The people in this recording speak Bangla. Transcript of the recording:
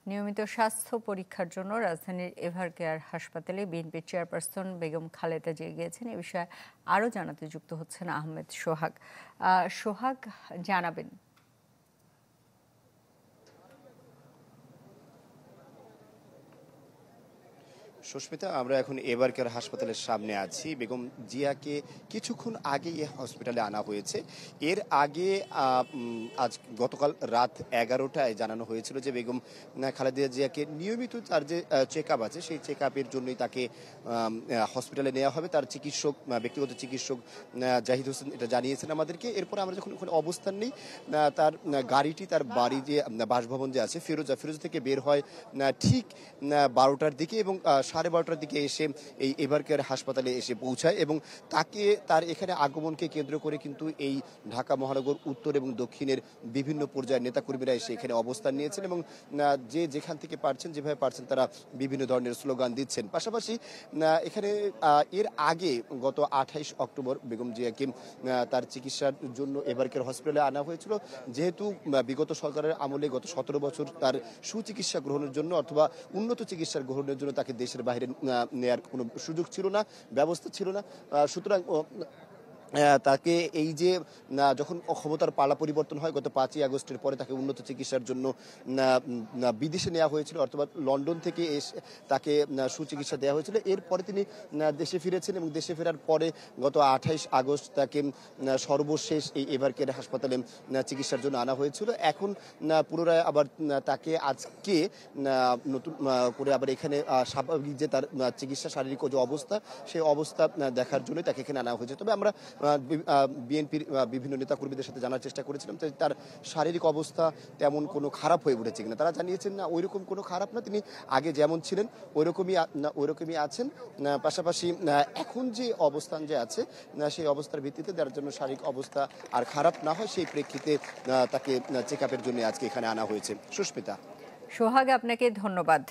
নিয়মিত স্বাস্থ্য পরীক্ষার জন্য রাজধানীর এভারকেয়ার হাসপাতালে বিএনপি চেয়ারপারসন বেগম খালেদা জিয়া গিয়েছেন। এ বিষয়ে আরও জানাতে যুক্ত হচ্ছেন আহমেদ সোহাগ। সোহাগ, জানাবেন। সুস্মিতা, আমরা এখন এভারকেয়ার হাসপাতালের সামনে আছি। বেগম জিয়াকে কিছুক্ষণ আগে এই হসপিটালে আনা হয়েছে। এর আগে আজ গতকাল রাত 11টায় জানানো হয়েছিল যে বেগম খালেদা জিয়াকে নিয়মিত তার যে চেক আপ আছে সেই চেক আপের জন্যই তাকে হসপিটালে নেওয়া হবে। তার চিকিৎসক, ব্যক্তিগত চিকিৎসক জাহিদ হোসেন এটা জানিয়েছেন আমাদেরকে। এরপর আমরা যখন ওখানে অবস্থান নেই, তার গাড়িটি তার বাড়ি যে বাসভবন যে আছে ফিরোজা থেকে বের হয় ঠিক 12টার দিকে এবং 12:30টার দিকে এসে এই এভারকেয়ার হাসপাতালে এসে পৌঁছায় এবং তার এখানে আগমনকে কেন্দ্র করে কিন্তু এই ঢাকা মহানগর উত্তর এবং দক্ষিণের বিভিন্ন পর্যায়ের নেতাকর্মীরা এসে এখানে অবস্থান নিয়েছেন এবং যে যেখান থেকে পারছেন, যেভাবে পারছেন তারা বিভিন্ন ধরনের স্লোগান দিচ্ছেন। পাশাপাশি এখানে এর আগে গত 28 অক্টোবর বেগম জিয়াকে তার চিকিৎসার জন্য এভারকেয়ার হসপিটালে আনা হয়েছিল। যেহেতু বিগত সরকারের আমলে গত 17 বছর তার সুচিকিৎসা গ্রহণের জন্য অথবা উন্নত চিকিৎসা গ্রহণের জন্য তাকে দেশের বাইরে নেয়ার কোনো সুযোগ ছিল না, ব্যবস্থা ছিল না। সুতরাং তাকে এই যে যখন ক্ষমতার পালা পরিবর্তন হয় গত 5ই আগস্টের পরে তাকে উন্নত চিকিৎসার জন্য বিদেশে নেওয়া হয়েছিল, অথবা লন্ডন থেকে এসে তাকে সুচিকিৎসা দেওয়া হয়েছিল। এরপরে তিনি দেশে ফিরেছেন এবং দেশে ফেরার পরে গত 28 আগস্ট তাকে সর্বশেষ এই এভারকেয়ার হাসপাতালে চিকিৎসার জন্য আনা হয়েছিল। এখন পুনরায় আবার তাকে আজকে নতুন করে আবার এখানে স্বাভাবিক যে তার চিকিৎসা শারীরিক যে অবস্থা সেই অবস্থা দেখার জন্যই তাকে এখানে আনা হয়েছে। তবে আমরা বিএনপির বিভিন্ন নেতাকর্মীদের সাথে জানার চেষ্টা করেছিলাম যে তার শারীরিক অবস্থা তেমন কোনো খারাপ হয়ে উঠেছে কিনা। তারা জানিয়েছেন না, ওইরকম কোনো খারাপ না, তিনি আগে যেমন ছিলেন ওইরকমই আছেন। পাশাপাশি এখন যে অবস্থান যে আছে সেই অবস্থার ভিত্তিতে তার জন্য শারীরিক অবস্থা আর খারাপ না হয় সেই প্রেক্ষিতে তাকে চেক আপের জন্য আজকে এখানে আনা হয়েছে। সুস্মিতা। সোহাগ, আপনাকে ধন্যবাদ।